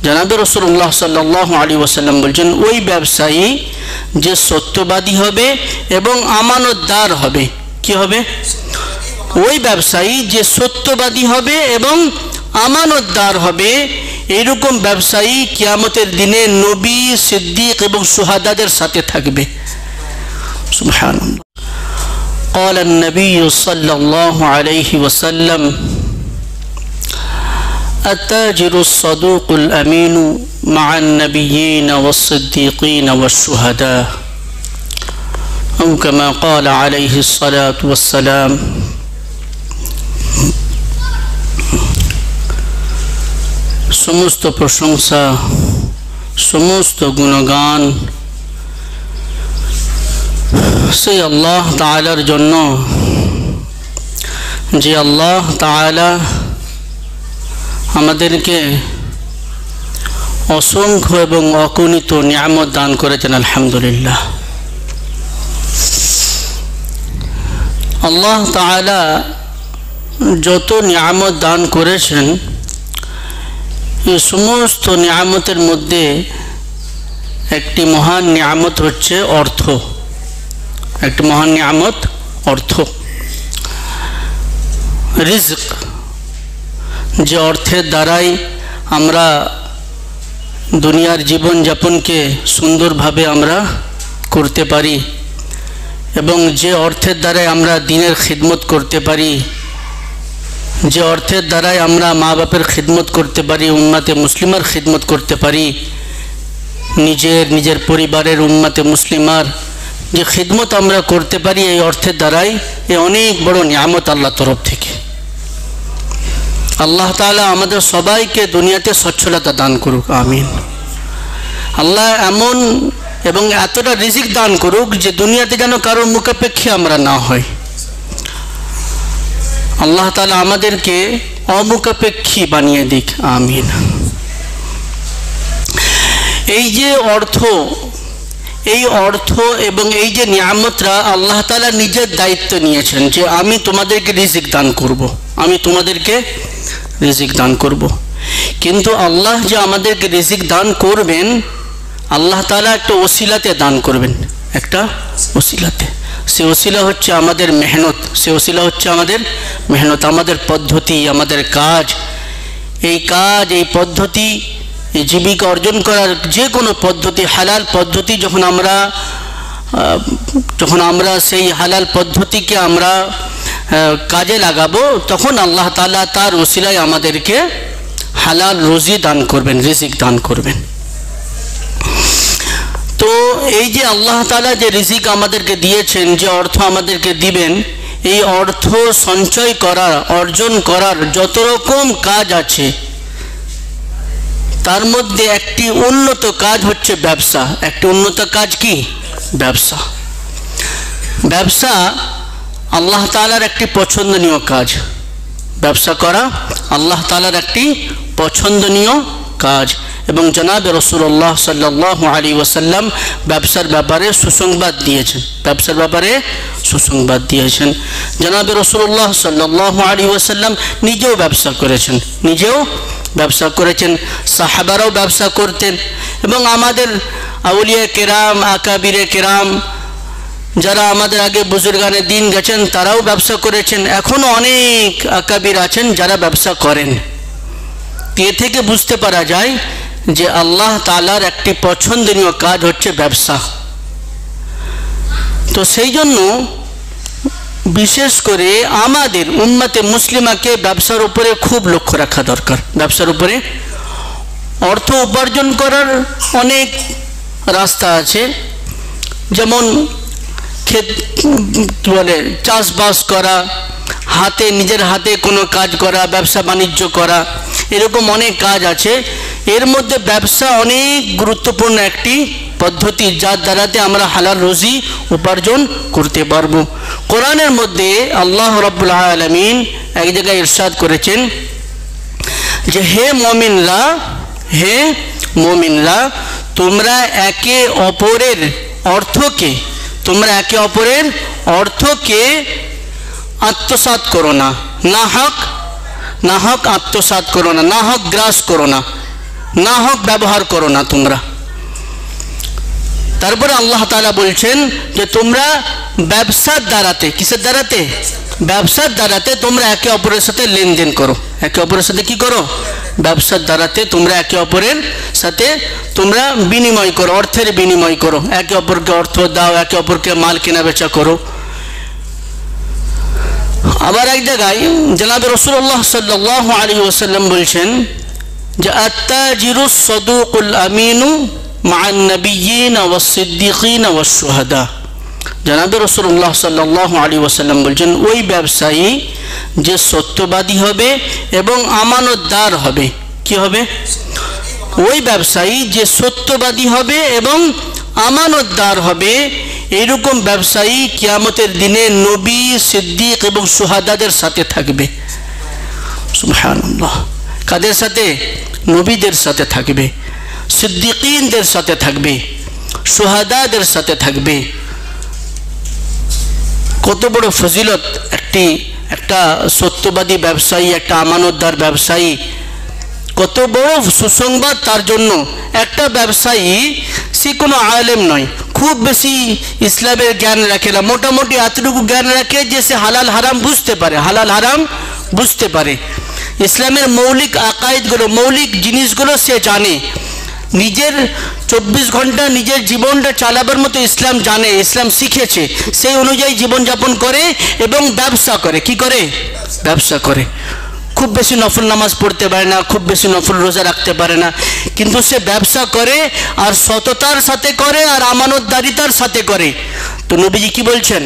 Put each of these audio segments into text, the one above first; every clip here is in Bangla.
জনাবে রাসূলুল্লাহ সাল্লাল্লাহু আলাইহি ওয়াসাল্লাম বলছেন, ওই ব্যবসায়ী যে সত্যবাদী হবে এবং আমানতদার হবে। কি হবে? ওই ব্যবসায়ী যে সত্যবাদী হবে এবং আমানতদার হবে, এইরকম ব্যবসায়ী কিয়ামতের দিনে নবী, সিদ্দিক এবং শুহাদাদের সাথে থাকবে। সুবহানাল্লাহ। قال النبي صلى الله عليه وسلم التاجر الصدوق الأمين مع النبيين والصديقين والشهداء أو كما قال عليه الصلاة والسلام। সমস্ত প্রশংসা, সমস্ত গুণগান সেই আল্লাহ তাআলার জন্য, যে আল্লাহ তাআলা আমাদেরকে অসংখ্য এবং অগণিত নিয়ামত দান করেছেন। আলহামদুলিল্লাহ। আল্লাহ তাআলা যত নিয়ামত দান করেছেন, এই সমস্ত নিয়ামতের মধ্যে একটি মহান নিয়ামত হচ্ছে অর্থ। একটি মহান নিয়ামত অর্থ, রিজক। যে অর্থের দ্বারাই আমরা দুনিয়ার জীবনযাপনকে সুন্দরভাবে আমরা করতে পারি এবং যে অর্থের দ্বারাই আমরা দ্বীনের খিদমত করতে পারি, যে অর্থের দ্বারাই আমরা মা বাপের খিদমত করতে পারি, উম্মাতে মুসলিমার খিদমত করতে পারি, নিজের পরিবারের উম্মাতে মুসলিমার যে খিদমত আমরা করতে পারি, এই অর্থের দ্বারাই এ অনেক বড় নিয়ামত আল্লাহর তরফ থেকে। আল্লাহ তাআলা আমাদের সবাইকে দুনিয়াতে সচ্ছলতা দান করুক, আমিন। আল্লাহ এমন এবং এতটা রিজিক দান করুক যে দুনিয়াতে যেন কারোর মুখাপেক্ষী আমরা না হই। আল্লাহ তাআলা আমাদেরকে অমুখাপেক্ষী বানিয়ে দিক, আমিন। এই যে অর্থ, এই অর্থ এবং এই যে নিয়ামতরা আল্লাহ তাআলা নিজের দায়িত্ব নিয়েছেন যে আমি তোমাদেরকে রিজিক দান করব, আমি তোমাদেরকে রিজিক দান করব। কিন্তু আল্লাহ যে আমাদেরকে রিজিক দান করবেন, আল্লাহ তাআলা একটা ওসিলাতে দান করবেন, একটা ওসিলাতে। সে ওসিলা হচ্ছে আমাদের মেহনত, সে ওসিলা হচ্ছে আমাদের মেহনত, আমাদের পদ্ধতি, আমাদের কাজ। এই কাজ, এই পদ্ধতি, এই জীবিকা অর্জন করার যে কোনো পদ্ধতি, হালাল পদ্ধতি, যখন আমরা সেই হালাল পদ্ধতিকে আমরা কাজে লাগাবো, তখন আল্লাহ তাআলা তার ওসিলায় আমাদেরকে হালাল রুজি দান করবেন, রিজিক দান করবেন। তো এই যে আল্লাহ তাআলা যে রিজিক আমাদেরকে দিয়েছেন, যে অর্থ আমাদেরকে দিবেন, এই অর্থ সঞ্চয় করার, অর্জন করার যত রকম কাজ আছে, তার মধ্যে একটি উন্নত কাজ হচ্ছে ব্যবসা। একটি উন্নত কাজ কি? ব্যবসা। ব্যবসা আল্লাহ তাআলার একটি পছন্দনীয় কাজ। ব্যবসা করা আল্লাহ তাআলার একটি পছন্দনীয় কাজ। এবং জনাবে রাসূলুল্লাহ সাল্লাল্লাহু আলাইহি ওয়াসাল্লাম ব্যবসার ব্যাপারে সুসংবাদ দিয়েছেন, ব্যবসার ব্যাপারে সুসংবাদ দিয়েছেন। জনাবে রাসূলুল্লাহ সাল্লাল্লাহু আলাইহি ওয়াসাল্লাম নিজেও ব্যবসা করেছেন, নিজেও ব্যবসা করেছেন, সাহাবারাও ব্যবসা করতেন এবং আমাদের আউলিয়া কেরাম, আকাবিরে কেরাম, যারা আমাদের আগে বুজুর্গানে দিন গেছেন, তারাও ব্যবসা করেছেন। এখনও অনেক আকাবির আছেন যারা ব্যবসা করেন। এ থেকে বুঝতে পারা যায় যে আল্লাহ তাআলার একটি পছন্দনীয় কাজ হচ্ছে ব্যবসা। তো সেই জন্য বিশেষ করে আমাদের উম্মতে মুসলিমাকে ব্যবসার উপরে খুব লক্ষ্য রাখা দরকার। ব্যবসার উপরে অর্থ উপার্জন করার অনেক রাস্তা আছে, যেমন চাষবাস করা, নিজের হাতে কোনো কাজ করা, ব্যবসা বাণিজ্য করা, এরকম অনেক কাজ আছে। এর মধ্যে ব্যবসা অনেক গুরুত্বপূর্ণ একটি পদ্ধতি, যার দ্বারাতে আমরা হালাল রুজি উপার্জন করতে পারবো। কোরআনের মধ্যে আল্লাহ রাব্বুল আলামিন এক জায়গায় ইরশাদ করেছেন যে হে মুমিনরা, তোমরা একে অপরের অর্থকে আত্মসাৎ করো না, না হক আত্মসাৎ করো না, না হক গ্রাস করো না, না হোক ব্যবহার করো না তোমরা। তারপরে আল্লাহ তাআলা বলছেন যে তোমরা ব্যবসার দ্বারাতে, কিসের দ্বারাতে? ব্যবসার দ্বারাতে তোমরা একে অপরের সাথে লেনদেন করো। একে অপরের সাথে কি করো? ব্যবসার দ্বারাতে তোমরা একে অপরের সাথে তোমরা বিনিময় করো, অর্থের বিনিময় করো, একে অপরকে অর্থ দাও, একে অপরকে মাল কেনা বেচা করো। আবার এক জায়গায় জনাবে রাসূলুল্লাহ সাল্লাল্লাহু আলাইহি ওয়াসাল্লাম বলছেন যে আত-তাজিরুস সাদুকুল আমিনু মা'আন নাবিয়্যিনা ওয়াস-সিদ্দীকিনা ওয়াশ-শুহাদা। জনাবে রাসূলুল্লাহ সাল্লাল্লাহু আলাইহি ওয়াসাল্লাম বলছেন ওই ব্যবসায়ী যে সত্যবাদী হবে এবং আমানতদার হবে। কি হবে? ওই ব্যবসায়ী যে সত্যবাদী হবে এবং আমানতদার হবে, এরকম ব্যবসায়ী কিয়ামতের দিনে নবী, সিদ্দিক এবং শুহাদাদের সাথে থাকবে। সুবহানাল্লাহ। কাদের সাথে? নবীদের সাথে থাকবে, সিদ্দিকিনদের সাথে থাকবে, শুহাদাদের সাথে থাকবে। কত বড় ফজিলত একটা সত্যবাদী ব্যবসায়ী, একটা আমানতদার ব্যবসায়ী, কত বড় সুসংবাদ তার জন্য। একটা ব্যবসায়ী সে কোনো আলেম নয়, খুব বেশি ইসলামের জ্ঞান রাখে না, মোটামুটি এতটুকু জ্ঞান রাখে যে সে হালাল হারাম বুঝতে পারে, হালাল হারাম বুঝতে পারে, ইসলামের মৌলিক আকায়েদগুলো, মৌলিক জিনিসগুলো সে জানে, নিজের 24 ঘন্টা নিজের জীবনটা চালাবার মতো ইসলাম জানে, ইসলাম শিখেছে, সেই অনুযায়ী জীবনযাপন করে এবং ব্যবসা করে। কি করে? ব্যবসা করে। খুব বেশি নফল নামাজ পড়তে পারে না, খুব বেশি নফল রোজা রাখতে পারে না, কিন্তু সে ব্যবসা করে আর সততার সাথে করে আর আমানতদারিতার সাথে করে। তো নবীজি কি বলছেন?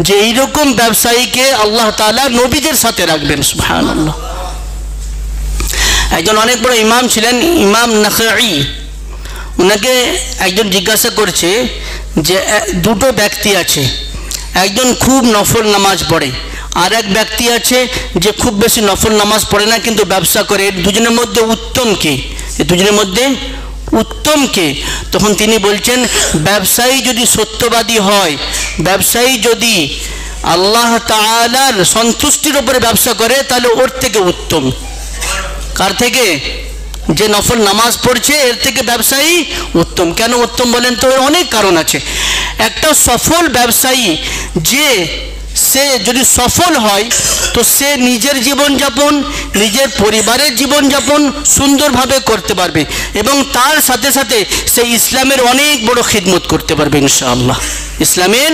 যে এইরকম ব্যবসায়ীকে আল্লাহ তাআলা নবীদের সাথে রাখবেন। সুবহানাল্লাহ। একজন অনেক বড় ইমাম ছিলেন, ইমাম নাখাঈ। ওনাকে একজন জিজ্ঞাসা করছে যে দুটো ব্যক্তি আছে, একজন খুব নফল নামাজ পড়ে, আর এক ব্যক্তি আছে যে খুব বেশি নফল নামাজ পড়ে না কিন্তু ব্যবসা করে, দুজনের মধ্যে উত্তম কে? দুজনের মধ্যে উত্তম কে? তখন তিনি বলছেন ব্যবসায়ী যদি সত্যবাদী হয়, ব্যবসায়ী যদি আল্লাহ তাআলার সন্তুষ্টির উপরে ব্যবসা করে, তাহলে ওর থেকে উত্তম। কার থেকে? যে নফল নামাজ পড়ছে এর থেকে ব্যবসায়ী উত্তম। কেন উত্তম বলেন তো? অনেক কারণ আছে। একটা সফল ব্যবসায়ী যে সে যদি সফল হয় তো সে নিজের জীবনযাপন, নিজের পরিবারের জীবনযাপন সুন্দরভাবে করতে পারবে এবং তার সাথে সাথে সে ইসলামের অনেক বড় খিদমত করতে পারবে ইনশাআল্লাহ। ইসলামের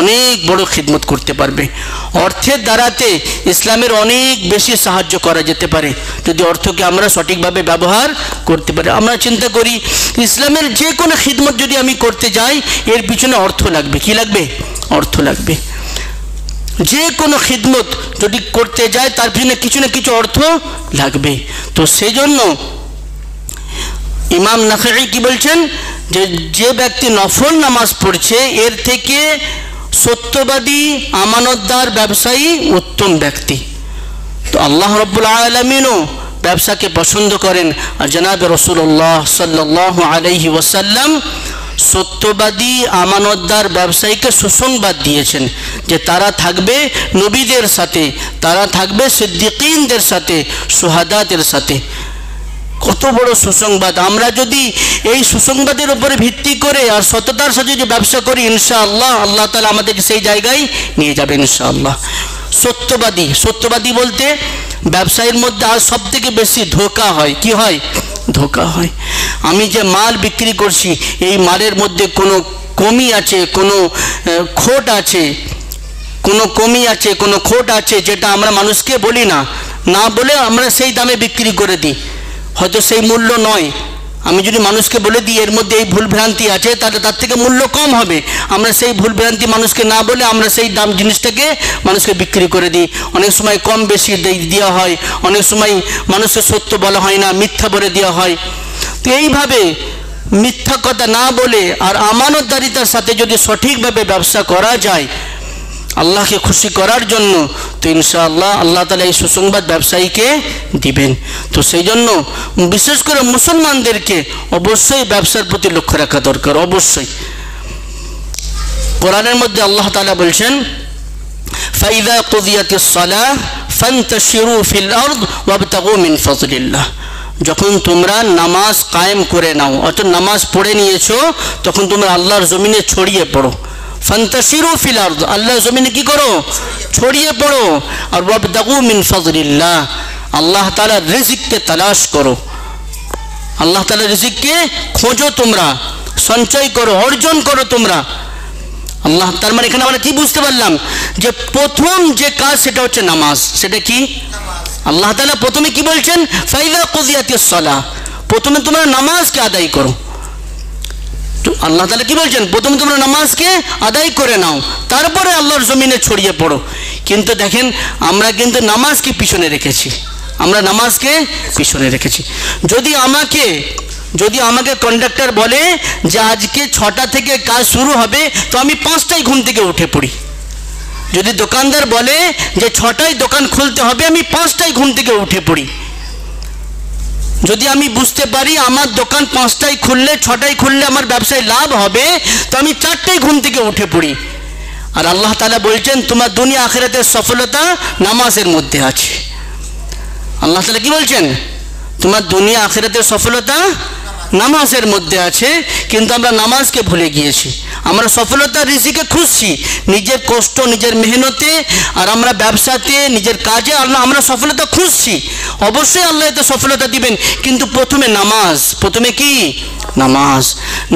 অনেক বড় খিদমত করতে পারবে। অর্থের দ্বারাতে ইসলামের অনেক বেশি সাহায্য করা যেতে পারে যদি অর্থকে আমরা সঠিকভাবে ব্যবহার করতে পারি। আমরা চিন্তা করি ইসলামের যে কোনো খিদমত যদি আমি করতে যাই এর পিছনে অর্থ লাগবে। কি লাগবে? অর্থ লাগবে। যে কোনো খিদমত যদি করতে যায় তার পিছনে কিছু না কিছু অর্থ লাগবে। তো সেজন্য ইমাম নাখাঈ কি বলছেন যে যে ব্যক্তি নফল নামাজ পড়ছে এর থেকে সত্যবাদী আমানতদার ব্যবসায়ী উত্তম ব্যক্তি। তো আল্লাহ রাব্বুল আলামিনও ব্যবসাকে পছন্দ করেন আর জনাবে রাসূলুল্লাহ সাল্লাল্লাহু আলাইহি ওয়াসাল্লাম সত্যবাদী আমানতদার ব্যবসায়ীকে সুসংবাদ দিয়েছেন যে তারা থাকবে নবীদের সাথে, তারা থাকবে সিদ্দিকিনদের সাথে, শুহাদাদের সাথে। কত বড় সুসংবাদ! আমরা যদি এই সুসংবাদের উপরে ভিত্তি করে আর সততার সাথে যদি ব্যবসা করি ইনশাআল্লাহ আল্লাহ তাআলা আমাদেরকে সেই জায়গায় নিয়ে যাবেন ইনশাআল্লাহ। সত্যবাদী, সত্যবাদী বলতে ব্যবসায়ের মধ্যে আর সব থেকে বেশি ধোঁকা হয়। কি হয়? ধোঁকা হয়। আমি যে মাল বিক্রি করছি এই মালের মধ্যে কোনো কমি আছে, কোনো খোট আছে, কোনো কমি আছে, কোনো খোট আছে যেটা আমরা মানুষকে বলি না, না বলে আমরা সেই দামে বিক্রি করে দিই। হয়তো সেই মূল্য নয়, আমি যদি মানুষকে বলে দিই এর মধ্যে এই ভুলভ্রান্তি আছে তাহলে তার থেকে মূল্য কম হবে, আমরা সেই ভুলভ্রান্তি মানুষকে না বলে আমরা সেই দাম জিনিসটাকে মানুষকে বিক্রি করে দিই। অনেক সময় কম বেশি দেওয়া হয়, অনেক সময় মানুষের সত্য বলা হয় না, মিথ্যা বলে দেওয়া হয়। তো এইভাবে মিথ্যা কথা না বলে আর আমানতদারিতার সাথে যদি সঠিকভাবে ব্যবসা করা যায় আল্লাহকে খুশি করার জন্য, তো ইনশাআল্লাহ আল্লাহ তাআলা এই সুসংবাদ ব্যবসায়ীকে দিবেন। তো সেই জন্য বিশেষ করে মুসলমানদেরকে অবশ্যই ব্যবসার প্রতি লক্ষ্য রাখা দরকার। অবশ্যই কোরআনের মধ্যে আল্লাহ তাআলা বলছেন ফাইযা কুদিয়াতিস সালাহ ফান্তাশিরু ফিল আরদ ওয়াবতাগু মিন ফাজলিল্লাহ। যখন তোমরা নামাজ কায়েম করে নাও, অর্থাৎ নামাজ পড়ে নিয়েছো, তখন তোমরা আল্লাহর জমিনে ছড়িয়ে পড়ো। ফান্তাশিরু ফিল আরদ, আল্লাহর জমিনে কি করো? ছড়িয়ে পড়ো। আর ওয়াবতাগু মিন ফাজলিল্লাহ, আল্লাহ তাআলার রিজিককে তালাশ করো, আল্লাহ তাআলার রিজিককে খোঁজো, তোমরা সঞ্চয় করো, অর্জন করো তোমরা। আল্লাহ, তার মানে এখানে আমরা কি বুঝতে পারলাম? যে প্রথম যে কাজ সেটা হচ্ছে নামাজ। সেটা কি? আল্লাহ তাআলা প্রথমে কি বলছেন? ফাইযা কুদিয়াতিস সালাহ, প্রথমে তোমরা নামাজকে আদায় করো। আল্লাহ তাআলা কি বলছেন? প্রথমে তোমরা নামাজকে আদায় করে নাও, তারপরে আল্লাহর জমিনে ছড়িয়ে পড়ো। কিন্তু দেখেন, আমরা কিন্তু নামাজকে পিছনে রেখেছি, আমরা নামাজকে পিছনে রেখেছি। যদি আমাকে কন্ডাক্টর বলে যে আজকে 6টা থেকে কাজ শুরু হবে, তো আমি 5টায় ঘুম থেকে উঠে পড়ি। যদি দোকানদার বলে যে 6টায় দোকান খুলতে হবে, আমি 5টায় ঘুম থেকে উঠে পড়ি। যদি আমি বুঝতে পারি আমার দোকান 5টায় খুললে, 6টায় খুললে আমার ব্যবসায় লাভ হবে, তো আমি 4টায় ঘুম থেকে উঠে পড়ি। আর আল্লাহ তাআলা বলছেন তোমার দুনিয়া আখিরাতের সফলতা নামাজের মধ্যে আছে। আল্লাহ তাআলা কি বলছেন? তোমার দুনিয়া আখিরাতের সফলতা নামাজের মধ্যে আছে। কিন্তু আমরা নামাজকে ভুলে গিয়েছি, আমরা সফলতা রিজিকে খুঁজছি নিজের কষ্ট, নিজের মেহনতে, আর আমরা ব্যবসাতে, নিজের কাজে আমরা সফলতা খুঁজছি। অবশ্যই আল্লাহ এতে সফলতা দিবেন, কিন্তু প্রথমে নামাজ। প্রথমে কি? নামাজ।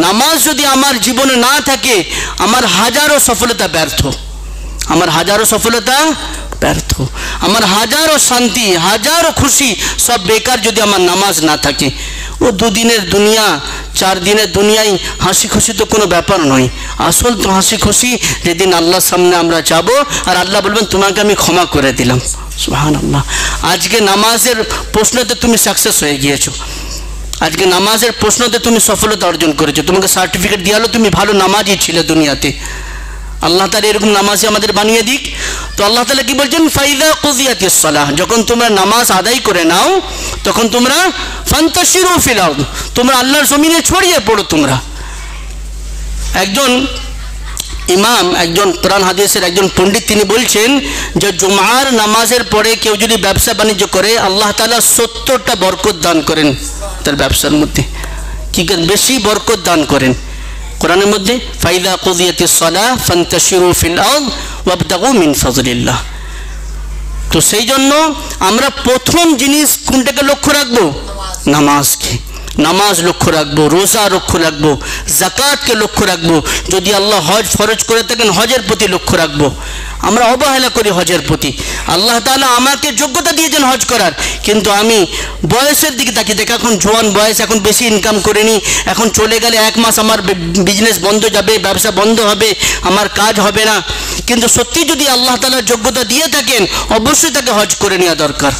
নামাজ যদি আমার জীবনে না থাকে, আমার হাজারো সফলতা ব্যর্থ, আমার হাজারো সফলতা ব্যর্থ, আমার হাজারো শান্তি, হাজারো খুশি সব বেকার যদি আমার নামাজ না থাকে। ও 2 দিনের দুনিয়া, 4 দিনের দুনিয়ায় হাসি খুশি তো কোনো ব্যাপার নয়। আসল তো হাসি খুশি যেদিন আল্লাহর সামনে আমরা যাব, আর আল্লাহ বলবেন তোমাকে আমি ক্ষমা করে দিলাম। সুবহানাল্লাহ। আজকে নামাজের প্রশ্নতে তুমি সাকসেস হয়ে গিয়েছো, আজকে নামাজের প্রশ্নতে তুমি সফলতা অর্জন করেছো, তোমাকে সার্টিফিকেট দিয়ে হলো তুমি ভালো নামাজি ছিলে দুনিয়াতে। আল্লাহ তাআলা এরকম নামাজি আমাদের বানিয়ে দিক। তো আল্লাহ তাআলা কি বলছেন? ফাইযা কুদিয়াতিস সালাহ, যখন তোমরা নামাজ আদায় করে নাও, তখন তোমরা ফান্তাশিরু ফিল আরদ, তোমরা আল্লাহর জমিনে ছড়িয়ে পড়ো। তোমরা একজন ইমাম, একজন কোরআন হাদিসের একজন পণ্ডিত, তিনি বলছেন যে জুমার নামাজের পরে কেউ যদি ব্যবসা বাণিজ্য করে, আল্লাহ তাআলা 70টা বরকত দান করেন তার ব্যবসার মধ্যে। কি করেন? বেশি বরকত দান করেন কোরআনের মধ্যে। ফাইযা কুদিয়াতিস সালাহ ফান্তাশিরু ফিল আরদ ওয়াবতাগু মিন ফাজলিল্লাহ। তো সেই জন্য আমরা প্রথম জিনিস কোনটাকে লক্ষ্য রাখবো? নামাজকে। নামাজ লক্ষ্য রাখবো, রোজা লক্ষ্য রাখবো, যাকাতকে লক্ষ্য রাখবো। যদি আল্লাহ হজ ফরজ করে থাকেন, হজের প্রতি লক্ষ্য রাখবো। আমরা অবহেলা করি হজের প্রতি। আল্লাহ তাআলা আমাকে যোগ্যতা দিয়েছেন হজ করার, কিন্তু আমি বয়সের দিকে তাকিয়ে দেখি, এখন জোয়ান বয়স, এখন বেশি ইনকাম করিনি, এখন চলে গেলে 1 মাস আমার বিজনেস বন্ধ যাবে, ব্যবসা বন্ধ হবে, আমার কাজ হবে না। কিন্তু সত্যি যদি আল্লাহ তাআলা যোগ্যতা দিয়ে থাকেন, অবশ্যই তাকে হজ করে নেওয়া দরকার।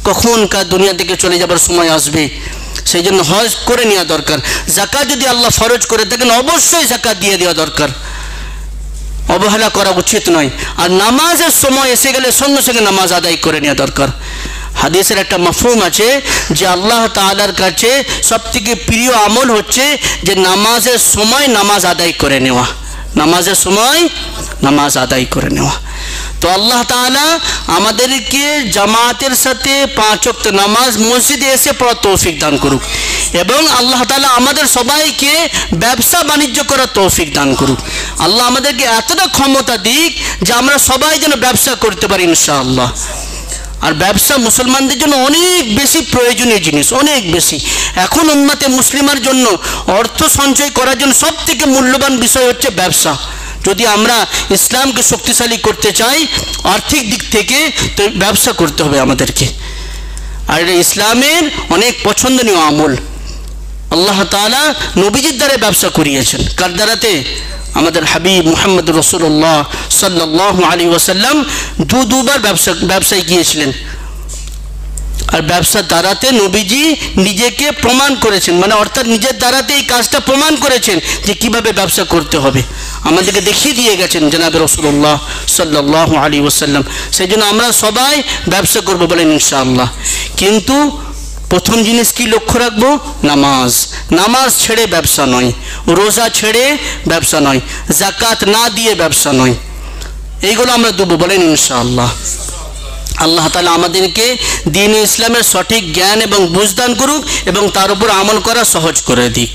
কখন কার দুনিয়া থেকে চলে যাবার সময় আসবে, সেই জন্য হজ করে নেওয়া দরকার। যাকাত যদি আল্লাহ ফরজ করে থাকেন, অবশ্যই যাকাত দিয়ে দেওয়া দরকার, অবহেলা করা উচিত নয়। আর নামাজের সময় এসে গেলে সঙ্গে সঙ্গে নামাজ আদায় করে নেওয়া দরকার। হাদিসের একটা মাফহুম আছে যে আল্লাহ তাআলার কাছে সবথেকে প্রিয় আমল হচ্ছে যে নামাজের সময় নামাজ আদায় করে নেওয়া, নামাজের সময় নামাজ আদায় করে নেওয়া। তো আল্লাহ তাআলা আমাদেরকে জামাতের সাথে 5 ওয়াক্ত নামাজ মসজিদে এসে পড়ার তৌফিক দান করুক, এবং আল্লাহ তাআলা আমাদের সবাইকে ব্যবসা বাণিজ্য করার তৌফিক দান করুক। আল্লাহ আমাদেরকে এতটা ক্ষমতা দিক যে আমরা সবাই যেন ব্যবসা করতে পারি ইনশাআল্লাহ। আর ব্যবসা মুসলমানদের জন্য অনেক বেশি প্রয়োজনীয় জিনিস, অনেক বেশি। এখন উম্মতে মুসলিমার জন্য অর্থ সঞ্চয় করার জন্য সবথেকে মূল্যবান বিষয় হচ্ছে ব্যবসা। যদি আমরা ইসলামকে শক্তিশালী করতে চাই আর্থিক দিক থেকে, তো ব্যবসা করতে হবে আমাদেরকে। আর এটা ইসলামের অনেক পছন্দনীয় আমল। আল্লাহ তাআলা নবীজির দ্বারা ব্যবসা করিয়েছেন। কার দ্বারাতে? আমাদের হাবিব মুহাম্মদ রাসূলুল্লাহ সাল্লাল্লাহু আলাইহি ওয়াসাল্লাম দুবার ব্যবসায় গিয়েছিলেন। আর ব্যবসার দ্বারাতে নবীজি নিজেকে প্রমাণ করেছেন, মানে অর্থাৎ নিজের দ্বারাতে এই কাজটা প্রমাণ করেছেন যে কিভাবে ব্যবসা করতে হবে, আমাদেরকে দেখিয়ে দিয়ে গেছেন জনাবে রাসূলুল্লাহ সাল্লাল্লাহু আলাইহি ওয়াসাল্লাম। সেই জন্য আমরা সবাই ব্যবসা করবো বলেন ইনশাআল্লাহ। কিন্তু প্রথম জিনিস কি লক্ষ্য রাখবো? নামাজ। নামাজ ছেড়ে ব্যবসা নয়, রোজা ছেড়ে ব্যবসা নয়, যাকাত না দিয়ে ব্যবসা নয়। এইগুলো আমরা দেবো বলেন ইনশাআল্লাহ। আল্লাহ তাআলা আমাদেরকে দ্বীন ইসলামের সঠিক জ্ঞান এবং বুঝদান করুক এবং তার উপর আমল করা সহজ করে দিক।